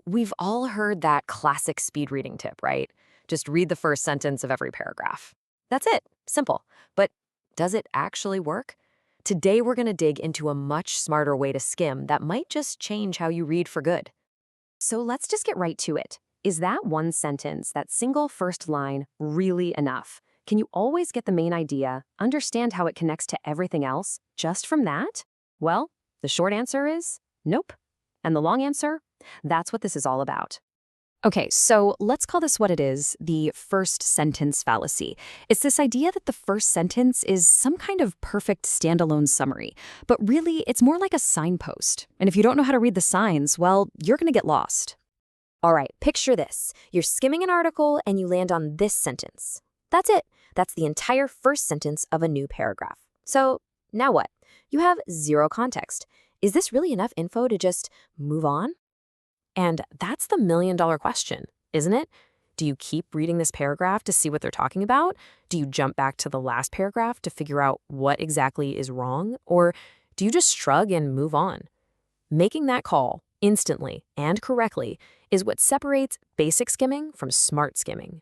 We've all heard that classic speed reading tip, right? Just read the first sentence of every paragraph. That's it. Simple. But does it actually work? Today, we're going to dig into a much smarter way to skim that might just change how you read for good. So let's just get right to it. Is that one sentence, that single first line, really enough? Can you always get the main idea, understand how it connects to everything else, just from that? Well, the short answer is nope. And the long answer? That's what this is all about. Okay, so let's call this what it is, the first sentence fallacy. It's this idea that the first sentence is some kind of perfect standalone summary, but really it's more like a signpost. And if you don't know how to read the signs, well, you're going to get lost. All right, picture this. You're skimming an article and you land on this sentence. That's it. That's the entire first sentence of a new paragraph. So now what? You have zero context. Is this really enough info to just move on? And that's the million-dollar question, isn't it? Do you keep reading this paragraph to see what they're talking about? Do you jump back to the last paragraph to figure out what exactly is wrong? Or do you just shrug and move on? Making that call instantly and correctly is what separates basic skimming from smart skimming.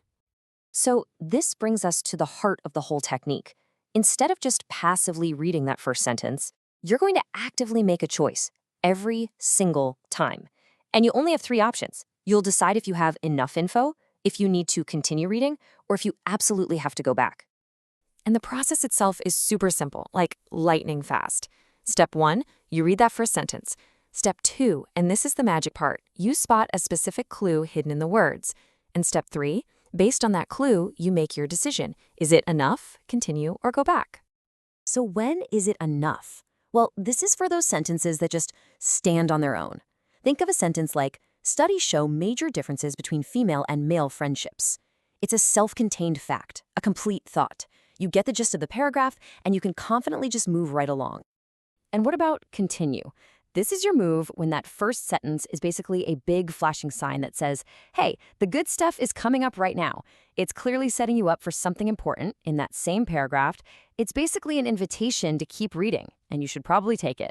So this brings us to the heart of the whole technique. Instead of just passively reading that first sentence, you're going to actively make a choice every single time. And you only have three options. You'll decide if you have enough info, if you need to continue reading, or if you absolutely have to go back. And the process itself is super simple, like lightning fast. Step 1, you read that first sentence. Step 2, and this is the magic part, you spot a specific clue hidden in the words. And step 3, based on that clue, you make your decision. Is it enough, continue, or go back? So when is it enough? Well, this is for those sentences that just stand on their own. Think of a sentence like, studies show major differences between female and male friendships. It's a self-contained fact, a complete thought. You get the gist of the paragraph, and you can confidently just move right along. And what about continue? This is your move when that first sentence is basically a big flashing sign that says, hey, the good stuff is coming up right now. It's clearly setting you up for something important in that same paragraph. It's basically an invitation to keep reading, and you should probably take it.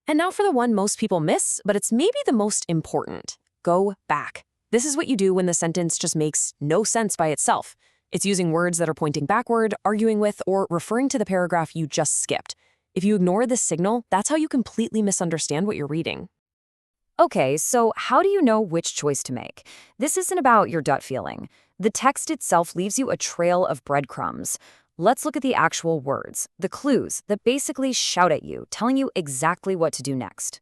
And now for the one most people miss, but it's maybe the most important. Go back. This is what you do when the sentence just makes no sense by itself. It's using words that are pointing backward, arguing with, or referring to the paragraph you just skipped. If you ignore this signal, that's how you completely misunderstand what you're reading. Okay, so how do you know which choice to make? This isn't about your gut feeling. The text itself leaves you a trail of breadcrumbs. Let's look at the actual words, the clues that basically shout at you, telling you exactly what to do next.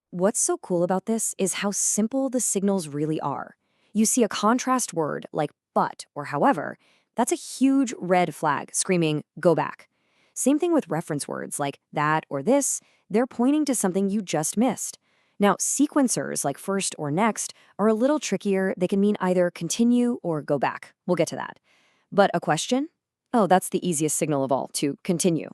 What's so cool about this is how simple the signals really are. You see a contrast word like but or however, that's a huge red flag screaming, go back. Same thing with reference words like that or this, they're pointing to something you just missed. Now, sequencers like first or next are a little trickier. They can mean either continue or go back. We'll get to that. But a question? Oh, that's the easiest signal of all, to continue.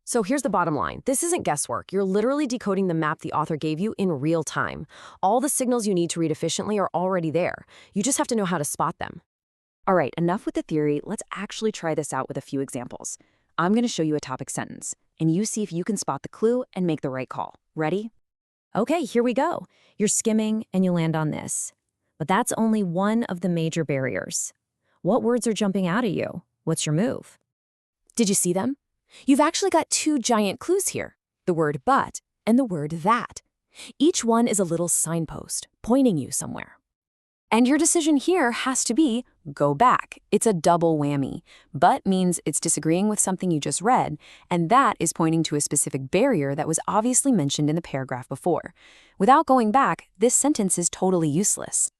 So here's the bottom line. This isn't guesswork. You're literally decoding the map the author gave you in real time. All the signals you need to read efficiently are already there. You just have to know how to spot them. All right, enough with the theory. Let's actually try this out with a few examples. I'm going to show you a topic sentence, and you see if you can spot the clue and make the right call. Ready? Okay, here we go. You're skimming and you land on this. But that's only one of the major barriers. What words are jumping out at you? What's your move? Did you see them? You've actually got two giant clues here, the word but and the word that. Each one is a little signpost pointing you somewhere. And your decision here has to be go back. It's a double whammy. But means it's disagreeing with something you just read, and that is pointing to a specific barrier that was obviously mentioned in the paragraph before. Without going back, this sentence is totally useless.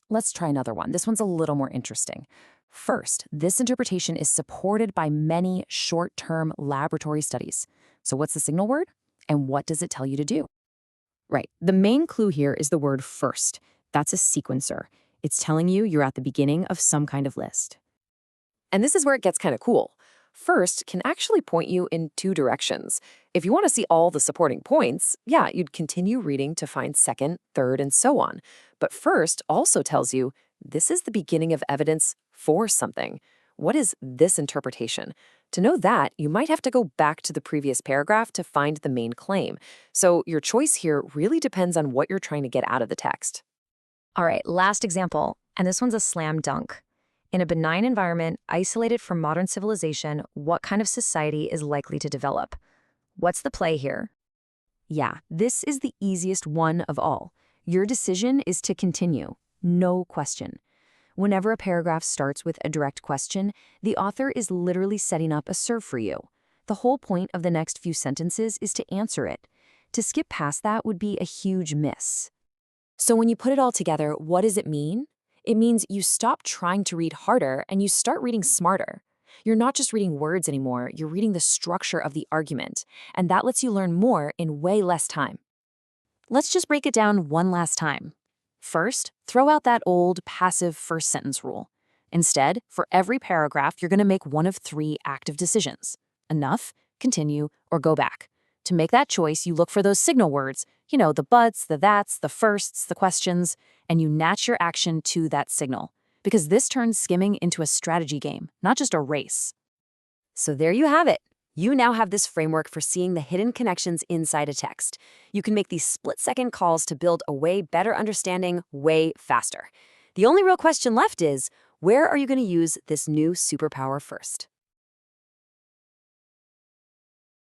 Let's try another one. This one's a little more interesting. First, this interpretation is supported by many short-term laboratory studies. So what's the signal word? And what does it tell you to do? Right, the main clue here is the word first. That's a sequencer. It's telling you you're at the beginning of some kind of list. And this is where it gets kind of cool. First can actually point you in two directions. If you want to see all the supporting points, yeah, you'd continue reading to find second, third, and so on. But first also tells you this is the beginning of evidence for something. What is this interpretation? To know that, you might have to go back to the previous paragraph to find the main claim. So your choice here really depends on what you're trying to get out of the text. All right, last example, and this one's a slam dunk. In a benign environment, isolated from modern civilization, what kind of society is likely to develop? What's the play here? Yeah, this is the easiest one of all. Your decision is to continue. No question. Whenever a paragraph starts with a direct question, the author is literally setting up a serve for you. The whole point of the next few sentences is to answer it. To skip past that would be a huge miss. So when you put it all together, what does it mean? It means you stop trying to read harder and you start reading smarter. You're not just reading words anymore, you're reading the structure of the argument, and that lets you learn more in way less time. Let's just break it down one last time. First, throw out that old passive first sentence rule. Instead, for every paragraph, you're going to make one of three active decisions: enough, continue, or go back. To make that choice, you look for those signal words, the buts, the that's, the firsts, the questions, and you match your action to that signal. Because this turns skimming into a strategy game, not just a race. So there you have it. You now have this framework for seeing the hidden connections inside a text. You can make these split-second calls to build a way better understanding way faster. The only real question left is, where are you going to use this new superpower first?